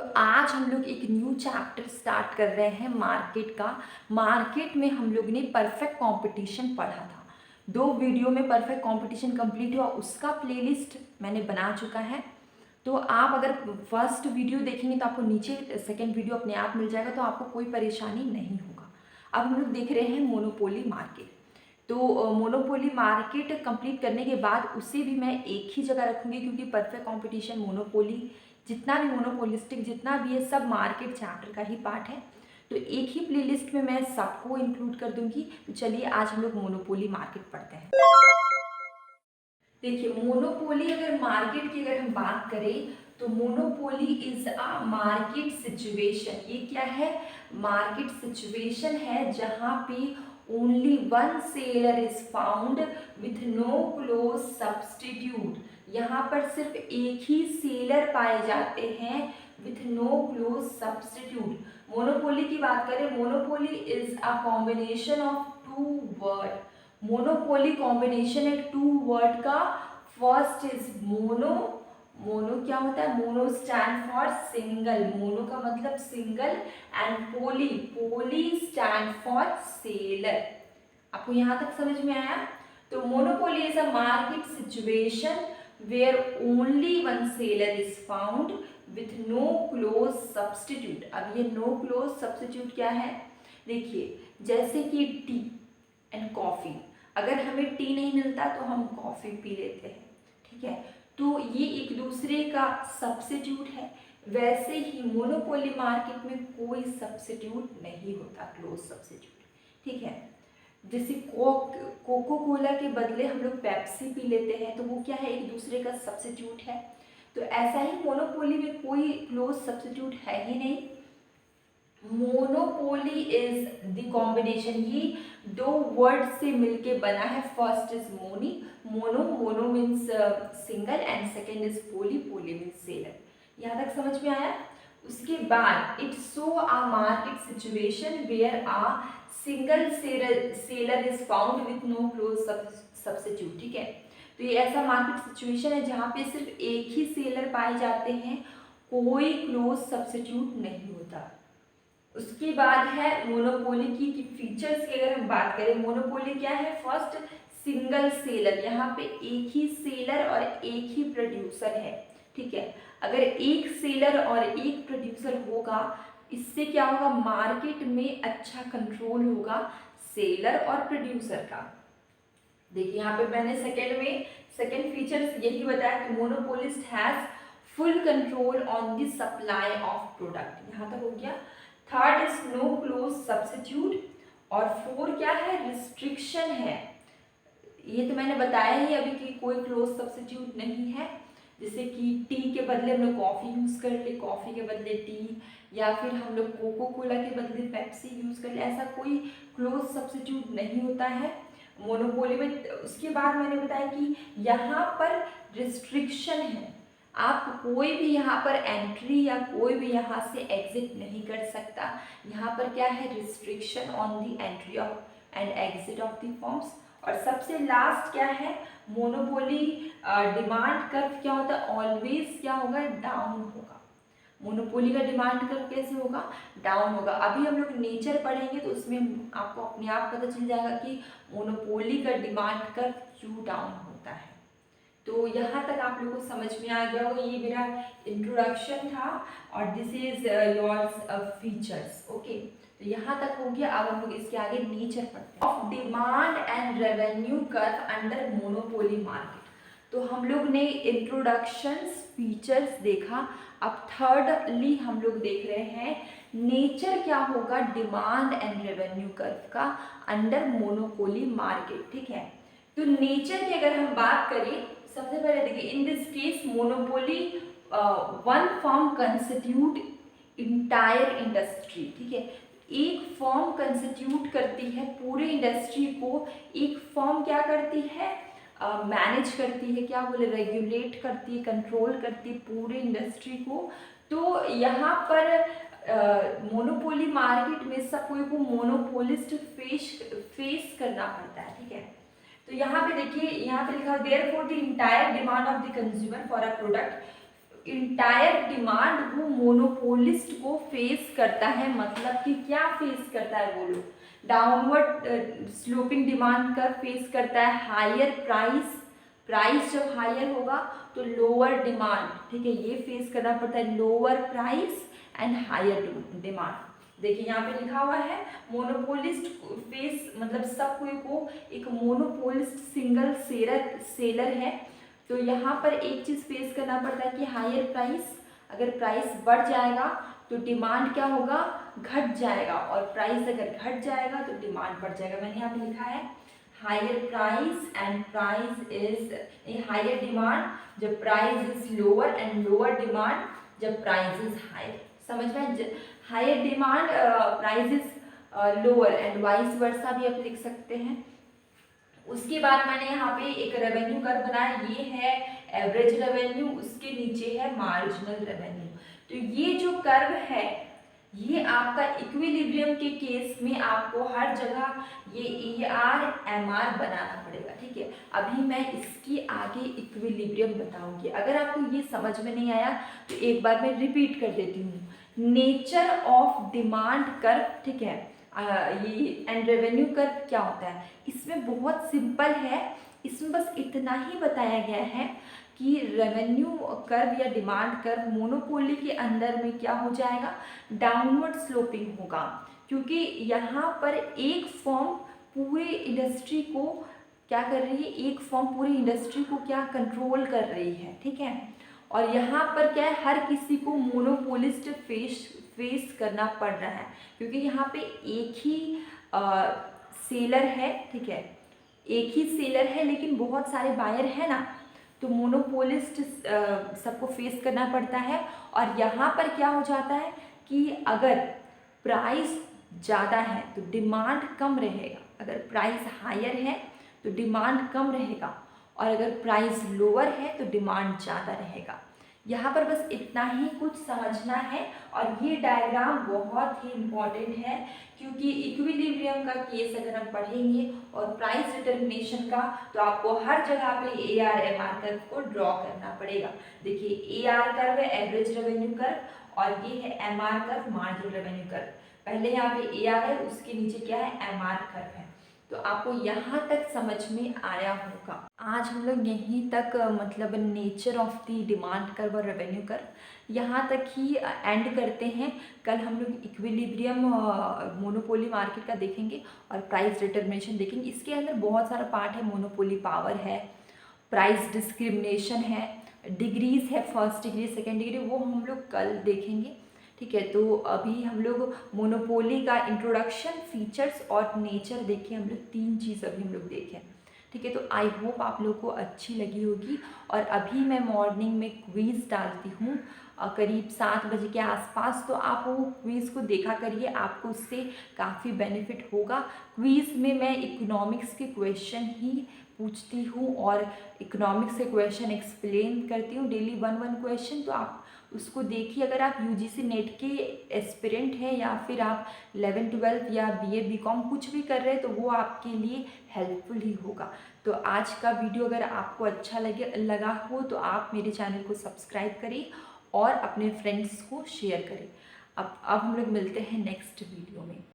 तो आज हम लोग एक न्यू चैप्टर स्टार्ट कर रहे हैं मार्केट का। मार्केट में हम लोग ने परफेक्ट कंपटीशन पढ़ा था। 2 वीडियो में परफेक्ट कंपटीशन कंप्लीट हुआ, उसका प्लेलिस्ट मैंने बना चुका है। तो आप अगर फर्स्ट वीडियो देखेंगे तो आपको नीचे सेकंड वीडियो अपने आप मिल जाएगा, तो आपको कोई परेशानी नहीं होगा। अब हम लोग देख रहे हैं मोनोपोली मार्केट। तो मोनोपोली मार्केट कंप्लीट करने के बाद उसे भी मैं एक ही जगह रखूँगी, क्योंकि परफेक्ट कंपटीशन, मोनोपोली, जितना भी मोनोपोलिस्टिक जितना भी है सब मार्केट चैप्टर का ही पार्ट है। तो एक ही प्लेलिस्ट में मैं सबको इंक्लूड कर दूंगी। तो चलिए आज हम लोग मोनोपोली मार्केट पढ़ते हैं। देखिए, मोनोपोली अगर मार्केट की अगर हम बात करें तो monopoly is a market situation. ये क्या है? मार्केट सिचुएशन है जहां पे only one seller is found with no close substitute. यहाँ पर सिर्फ एक ही सेलर पाए जाते हैं with no close substitute. Monopoly की बात करें, monopoly is a combination of two word. Monopoly combination है टू वर्ड का। First is mono. मोनो क्या होता है? Mono stand for single. Mono का मतलब single. And poly, poly stand for seller. आपको यहां तक समझ में आया? तो monopoly is a market situation where only one seller is found with no close substitute. अब ये नो क्लोज सब्स्टिट्यूट क्या है? देखिए, जैसे कि टी एंड कॉफ़ी। अगर हमें टी नहीं मिलता तो हम कॉफ़ी पी लेते हैं, ठीक है? तो ये एक दूसरे का सब्स्टिट्यूट है। वैसे ही मोनोपोली मार्केट में कोई सब्स्टिट्यूट नहीं होता, क्लोज सब्स्टिट्यूट, ठीक है? जैसे कोको कोला के बदले हम लोग पेप्सी पी लेते हैं, तो वो क्या है? एक दूसरे का सब्स्टिट्यूट है। तो ऐसा ही मोनोपोली में कोई क्लोज सब्स्टिट्यूट है ही नहीं। मोनोपोली इज द कॉम्बिनेशन, ये दो वर्ड से मिलके बना है। फर्स्ट इज मोनी, mono, mono means single, and second is poly, poly means seller. यहाँ तक समझ में आया? उसके बाद it show a market situation where a single seller is found with no close substitute, ठीक है? तो ये ऐसा मार्केट सिचुएशन है जहाँ पे सिर्फ एक ही सेलर पाए जाते हैं, कोई क्लोज सब्स्टिट्यूट नहीं होता। उसके बाद है मोनोपोली की फीचर्स की अगर हम बात करें, मोनोपोली क्या है? First, single seller. यहाँ पे एक ही सेलर और एक ही प्रोड्यूसर है, ठीक है? अगर एक सेलर और एक प्रोड्यूसर होगा, इससे क्या होगा? मार्केट में अच्छा कंट्रोल होगा सेलर और प्रोड्यूसर का। देखिए, यहाँ पे मैंने सेकेंड फीचर्स यही बताया कि monopolist has full control on the supply of product. यहाँ तक हो गया। Third is no close substitute. और फोर क्या है? रिस्ट्रिक्शन है। ये तो मैंने बताया ही अभी कि कोई क्लोज सब्स्टिट्यूट नहीं है। जैसे कि टी के बदले हम लोग कॉफ़ी यूज़ कर ले, कॉफ़ी के बदले टी, या फिर हम लोग कोको कोला के बदले पेप्सी यूज़ कर ले, ऐसा कोई क्लोज सब्स्टिट्यूट नहीं होता है मोनोपोली में। उसके बाद मैंने बताया कि यहाँ पर रिस्ट्रिक्शन है। आप कोई भी यहाँ पर एंट्री या कोई भी यहाँ से एग्जिट नहीं कर सकता। यहाँ पर क्या है? Restriction on the entry of and exit of the forms. और सबसे लास्ट क्या है? मोनोपोली डिमांड कर्व क्या होता है? ऑलवेज क्या होगा? डाउन होगा। मोनोपोली का डिमांड कर्व कैसे होगा? डाउन होगा। अभी हम लोग नेचर पढ़ेंगे तो उसमें आपको अपने आप पता चल जाएगा कि मोनोपोली का डिमांड कर्व क्यों डाउन होता है। तो यहाँ तक आप लोगों को समझ में आ गया होगा। ये मेरा इंट्रोडक्शन था और this is your features. Okay, तो यहाँ तक हो गया। अब हम लोग इसके आगे नेचर पढ़ते हैं। Of demand and revenue curve under monopoly market. तो हम लोग ने इंट्रोडक्शंस, फीचर्स देखा। अब थर्डली हम लोग देख रहे हैं नेचर क्या होगा डिमांड एंड रेवेन्यू कर्व का अंडर मोनोपोली मार्केट, ठीक है? तो नेचर की अगर हम बात करें, सबसे पहले देखिए, in this case monopoly one firm constitute entire industry, ठीक है? एक फर्म कंस्टिट्यूट करती है पूरे इंडस्ट्री को। एक फर्म क्या करती है? मैनेज करती है, क्या बोले, रेगुलेट करती है, कंट्रोल करती है पूरे इंडस्ट्री को। तो यहाँ पर मोनोपोली मार्केट में सब कोई को मोनोपोलिस्ट फेस करना पड़ता है, ठीक है? तो यहाँ पे देखिए, यहाँ पे लिखा therefore the entire demand of the consumer for a product entire demand वो मोनोपोलिस्ट को फेस करता है, मतलब कि क्या फेस करता है बोलो, डाउनवर्ड स्लोपिंग डिमांड कर फेस करता है, हायर प्राइस, प्राइस जब हायर होगा तो लोअर डिमांड, ठीक है, ये फेस करना पड़ता है, lower price and higher demand. देखिए यहाँ पे लिखा हुआ है मोनोपोलिस्ट फेस, मतलब सब कोई को एक मोनोपोलिस्ट सिंगल सेलर है, तो यहाँ पर एक चीज़ फेस करना पड़ता है कि हायर प्राइस, अगर प्राइस बढ़ जाएगा तो डिमांड क्या होगा, घट जाएगा, और प्राइस अगर घट जाएगा तो डिमांड बढ़ जाएगा। मैंने यहाँ पे लिखा है higher price and price is higher demand जब price is lower and lower demand जब प्राइस इज हायर। समझ में, higher demand price is lower and vice versa भी आप लिख सकते हैं। उसके बाद मैंने यहाँ पे एक रेवेन्यू कर्व बनाया, ये है एवरेज रेवेन्यू, उसके नीचे है मार्जिनल रेवेन्यू। तो ये जो कर्व है ये आपका इक्विलिब्रियम के केस में आपको हर जगह ये ER MR बनाना पड़ेगा, ठीक है। अभी मैं इसकी आगे इक्विलिब्रियम बताऊंगी। अगर आपको ये समझ में नहीं आया तो एक बार मैं रिपीट कर देती हूँ। नेचर ऑफ डिमांड कर्व, ठीक है, ये एंड रेवेन्यू कर्व क्या होता है, इसमें बहुत सिंपल है, इसमें बस इतना ही बताया गया है कि रेवेन्यू कर्व या डिमांड कर्व मोनोपोली के अंदर में क्या हो जाएगा, डाउनवर्ड स्लोपिंग होगा, क्योंकि यहाँ पर एक फर्म पूरे इंडस्ट्री को क्या कर रही है, एक फर्म पूरी इंडस्ट्री को क्या कंट्रोल कर रही है, ठीक है। और यहाँ पर क्या है, हर किसी को मोनोपोलिस्ट फेस करना पड़ रहा है, क्योंकि यहाँ पे एक ही सेलर है, ठीक है, एक ही सेलर है लेकिन बहुत सारे बायर है ना, तो मोनोपोलिस्ट सबको फेस करना पड़ता है। और यहाँ पर क्या हो जाता है कि अगर प्राइस ज़्यादा है तो डिमांड कम रहेगा, अगर प्राइस हायर है तो डिमांड कम रहेगा, और अगर प्राइस लोअर है तो डिमांड ज़्यादा रहेगा। यहाँ पर बस इतना ही कुछ समझना है, और ये डायग्राम बहुत ही इम्पॉर्टेंट है, क्योंकि इक्विलिब्रियम का केस अगर हम पढ़ेंगे और प्राइस डिटर्मिनेशन का, तो आपको हर जगह पे AR MR कर्व को ड्रॉ करना पड़ेगा। देखिए AR कर्व है एवरेज रेवेन्यू कर्व, और ये है MR curve marginal revenue curve. पहले यहाँ पे AR है, उसके नीचे क्या है, MR कर्व है। तो आपको यहाँ तक समझ में आया होगा। आज हम लोग यहीं तक मतलब nature of the demand curve और रेवेन्यू कर्व यहाँ तक ही एंड करते हैं। कल हम लोग इक्विलिब्रियम मोनोपोली मार्केट का देखेंगे और प्राइस डिटर्मिनेशन देखेंगे। इसके अंदर बहुत सारा पार्ट है, मोनोपोली पावर है, प्राइस डिस्क्रिमिनेशन है, डिग्रीज है, फर्स्ट डिग्री सेकेंड डिग्री, वो हम लोग कल देखेंगे, ठीक है। तो अभी हम लोग मोनोपोली का इंट्रोडक्शन, फीचर्स और नेचर देखें, हम लोग 3 चीज़ अभी हम लोग देखें, ठीक है। तो आई होप आप लोग को अच्छी लगी होगी। और अभी मैं मॉर्निंग में क्विज़ डालती हूँ करीब 7 बजे के आसपास, तो आप वो क्विज़ को देखा करिए, आपको उससे काफ़ी बेनिफिट होगा। क्विज़ में मैं इकोनॉमिक्स के क्वेश्चन ही पूछती हूँ और इकोनॉमिक्स के क्वेश्चन एक्सप्लेन करती हूँ, डेली 1 क्वेश्चन। तो आप उसको देखिए। अगर आप UGC नेट के एस्पिरेंट हैं या फिर आप 11 12 या BA BCom कुछ भी कर रहे हैं, तो वो आपके लिए हेल्पफुल ही होगा। तो आज का वीडियो अगर आपको अच्छा लगा हो तो आप मेरे चैनल को सब्सक्राइब करें और अपने फ्रेंड्स को शेयर करें। अब हम लोग मिलते हैं नेक्स्ट वीडियो में।